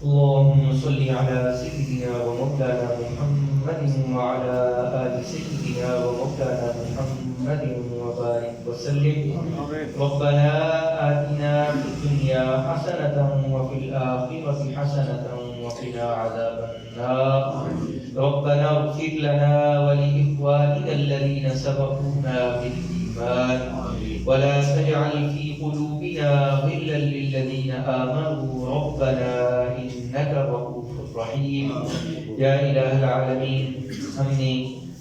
اللهم صل على سيدنا ومولانا محمد وعلى آل سيدنا ومولانا محمد وبارك وسلم. ربنا آتنا في الدنيا حسنة وفي الآخرة حسنة وقنا عذاب النار. ربنا اغفر لنا ولإخواننا الذين سبقونا بالإيمان ولا تجعل في قلوبنا غلا للذين آمنوا ربنا إنك رؤوف رحيم. یا الہ العالمین، ہم نے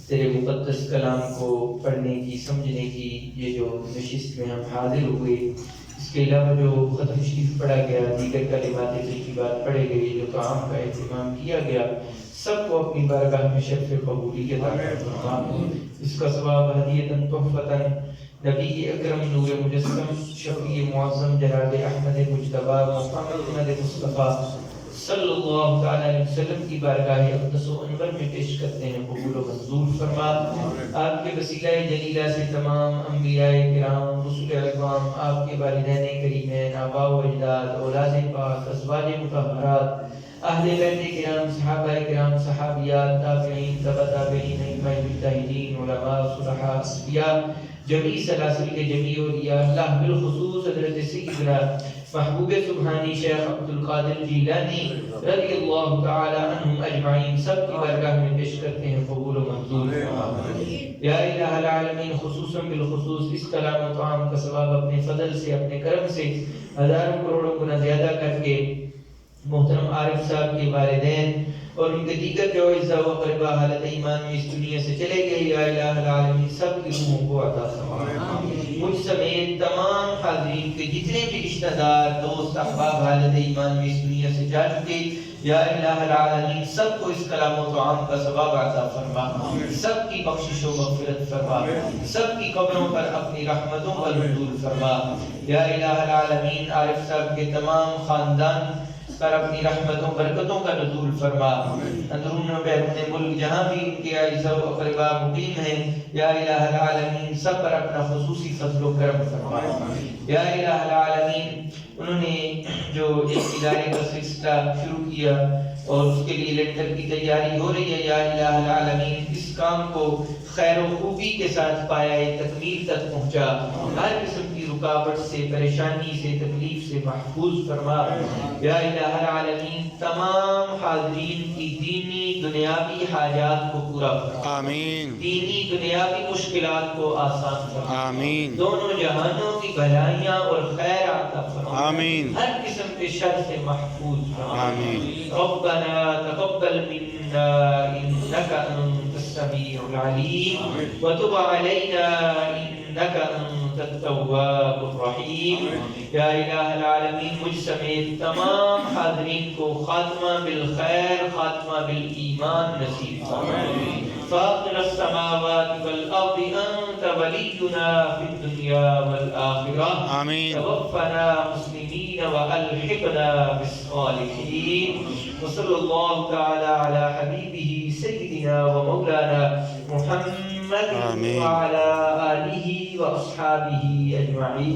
تیرے مقدس کلام کو پڑھنے کی سمجھنے کی یہ جو نشست میں ہم حاضر ہوئے، اس کے علاوہ جو ختم شریف پڑھا گیا، دیگر کلمات طیبات پڑھے گئے، جو طعام کا اہتمام کیا گیا، سب کو اپنی بارگاہ میں شرف قبولیت عطا فرما. اس کا ثواب ہدیۃ تحفۃ نبی اکرم نور مجسم شفیع معظم جناب احمد مجتبی محمد مصطفیٰ صلی اللہ تعالی علیہ وسلم کی بارگاہ اقدس و انور میں پیش کرتے ہیں، قبول و منظور فرما. آپ کے وسیلہ جلیلہ سے تمام انبیاء کرام، رسول اکرام، آپ کے والدین کریمین، آباء و اجداد، اولاد پاک، ازواج مطہرات، اہل بیت کرام، صحابہ کرام، صحابیات، تابعین، تبع تابعین، ائمہ مجتہدین، علماء، صلحاء، اصفیاء، جمیع سلاسل کے جمیع اولیاء اللہ، بالخصوص حضرت سیدنا محبوب سبحانی شیخ عبد القادر جیلانی رضی اللہ تعالی عنہم اجمعین، سب کی بارگاہ میں پیش کرتے ہیں، قبول و منظور فرما. یا الہ العالمین، خصوصاً بالخصوص اس کلام و طعام کا ثواب اپنے فضل سے، اپنے کرم سے ہزاروں کروڑوں گنا زیادہ کر کے محترم عارف صاحب کے والدین اور ان کے دیگر جو اعزاء و اقرباء حالت ایمان میں اس دنیا سے چلے گئے، یا الہ العالمین سب کی روحوں کو عطا فرما. مجھ سمیت تمام حاضرین کے جتنے بھی رشتہ دار، دوست، احباب حالت ایمان میں اس دنیا سے جا چکے، یا الہ العالمین سب کو اس کلام و طعام کا ثواب عطا فرما، سب کی بخشش و مغفرت فرما، سب کی قبروں پر اپنی رحمتوں کا نزول فرما. یا الہ العالمین عارف صاحب کے تمام خاندان پر اپنی رحمتوں برکتوں کا نزول فرما. اندرون و بیرون ملک جہاں بھی ان کے اعزاء و اقرباء مقیم ہیں، یا الہ العالمین سب پر اپنا خصوصی فضل و کرم فرما. یا الہ العالمین انہوں نے جو ایک ادارے کا سلسلہ شروع کیا اور اس کے لیے لینٹر کی تیاری ہو رہی ہے، یا الہ العالمین اس کام کو خیر و خوبی کے ساتھ پایا تکمیل تک پہنچا، ہر قسم کی رکاوٹ سے، پریشانی سے، تکلیف سے محفوظ فرما. یا الہ العالمین تمام حاضرین کی دینی دنیاوی حاجات کو پورا فرما، آمین. دینی دنیاوی مشکلات کو آسان فرما، آمین. دونوں جہانوں کی بھلائیاں اور خیر عطا فرما، آمین. ہر قسم کے شر سے محفوظ فرما، آمین. ربنا تقبل منا انك انت السميع العليم وتب علينا انك انت التواب الرحیم. یا الہ العالمین مجھ سمیت تمام حاضرین کو خاتمہ بالخیر، خاتمہ بالایمان نصیب فرما. فاطر السماوات والارض انت ولینا فی الدنیا والآخرہ، آمین. توفنا مسلمین والحقنا بالصالحین. وصلی اللہ تعالی علی حبیبہ سیدنا ومولانا محمد وعلى آلہ واصحابہ اجمعین.